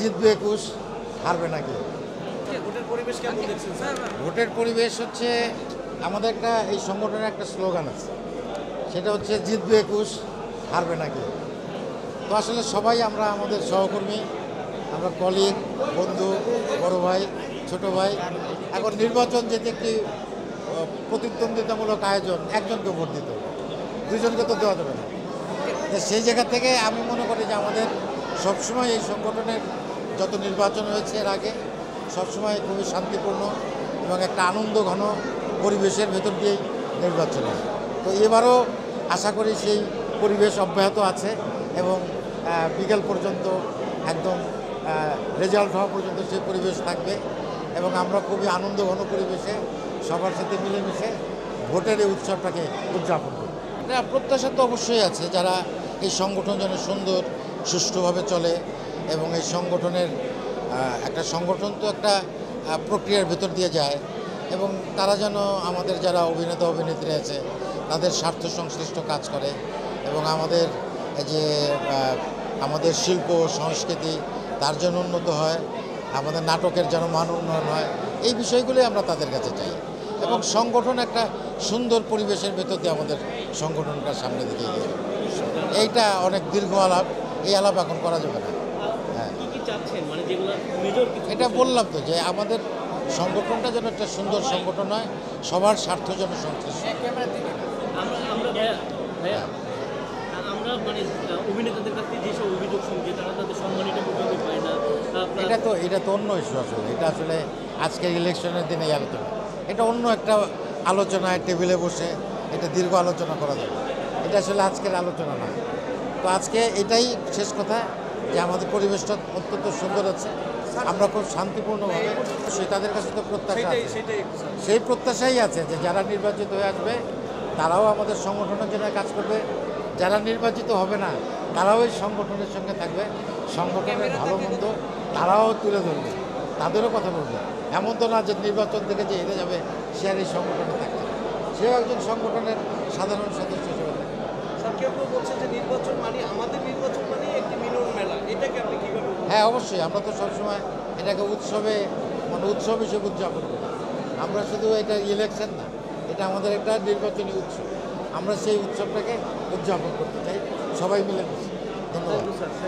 জিতবে ২১, হারবে নাকি। ভোটের পরিবেশ হচ্ছে আমাদের একটা এই সংগঠনের একটা স্লোগান আছে, সেটা হচ্ছে জিতবে ২১, হারবে নাকি। তো আসলে সবাই আমরা আমাদের সহকর্মী, আমরা কলিগ, বন্ধু, বড় ভাই, ছোট ভাই। এখন নির্বাচন যেটি একটি প্রতিদ্বন্দ্বিতামূলক আয়োজন, একজনকে ভোট দিতে হবে, দুজনকে তো দেওয়া যাবে না। তো সেই জায়গা থেকে আমি মনে করি যে আমাদের সবসময় এই সংগঠনের যত নির্বাচন হয়েছে এর আগে সবসময় খুবই শান্তিপূর্ণ এবং একটা আনন্দ ঘন পরিবেশের ভেতর দিয়েই নির্বাচন হয়। তো এবারও আশা করি সেই পরিবেশ অব্যাহত আছে এবং বিকেল পর্যন্ত একদম রেজাল্ট হওয়া পর্যন্ত সেই পরিবেশ থাকবে এবং আমরা খুবই আনন্দ ঘন পরিবেশে সবার সাথে মিলেমিশে ভোটের এই উৎসবটাকে উদযাপন করি। এটা প্রত্যাশা তো অবশ্যই আছে, যারা এই সংগঠন যেন সুন্দর সুষ্ঠুভাবে চলে এবং এই সংগঠনের একটা সংগঠন তো একটা প্রক্রিয়ার ভেতর দিয়ে যায় এবং তারা যেন আমাদের যারা অভিনেতা অভিনেত্রী আছে তাদের স্বার্থ সংশ্লিষ্ট কাজ করে এবং আমাদের যে আমাদের শিল্প সংস্কৃতি তার জন্য উন্নত হয়, আমাদের নাটকের যেন মান উন্নয়ন হয়, এই বিষয়গুলি আমরা তাদের কাছে চাই এবং সংগঠন একটা সুন্দর পরিবেশের ভেতর দিয়ে আমাদের সংগঠনটা সামনে দিকে এগিয়ে যাবে। এইটা অনেক দীর্ঘ আলাপ, এই আলাপ এখন করা যাবে না। হ্যাঁ, এটা বললাম তো যে আমাদের সংগঠনটা যেন একটা সুন্দর সংগঠন হয়, সবার স্বার্থ যেন সংশ্লিষ্ট। এটা তো অন্য ইস্যু আসলে, এটা আসলে আজকের ইলেকশনের দিনে আলোচনা, এটা অন্য একটা আলোচনায় টেবিলে বসে এটা দীর্ঘ আলোচনা করা যাবে, এটা আসলে আজকের আলোচনা না। তো আজকে এটাই শেষ কথা যে আমাদের পরিবেশটা অত্যন্ত সুন্দর আছে, আমরা খুব শান্তিপূর্ণভাবে, সে তাদের কাছে তো প্রত্যাশা আছে, সেই প্রত্যাশাই আছে যে যারা নির্বাচিত হয়ে আসবে তারাও আমাদের সংগঠনের জন্য কাজ করবে, যারা নির্বাচিত হবে না তারাও এই সংগঠনের সঙ্গে থাকবে, সংগঠনের ভালো মন্দ তারাও তুলে ধরবে, তাদেরও কথা বলবে। এমন তো না যে নির্বাচন থেকে যে হেরে যাবে সে আর এই সংগঠনে থাকছে, সেও একজন সংগঠনের সাধারণ সদস্য হিসেবে থাকে। হ্যাঁ, অবশ্যই আমরা তো সবসময় এটাকে উৎসবে উৎসব হিসেবে উদযাপন করি। আমরা শুধু এটা ইলেকশন না, এটা আমাদের একটা নির্বাচনী উৎসব, আমরা সেই উৎসবটাকে উদযাপন করতে চাই সবাই মিলে। ধন্যবাদ।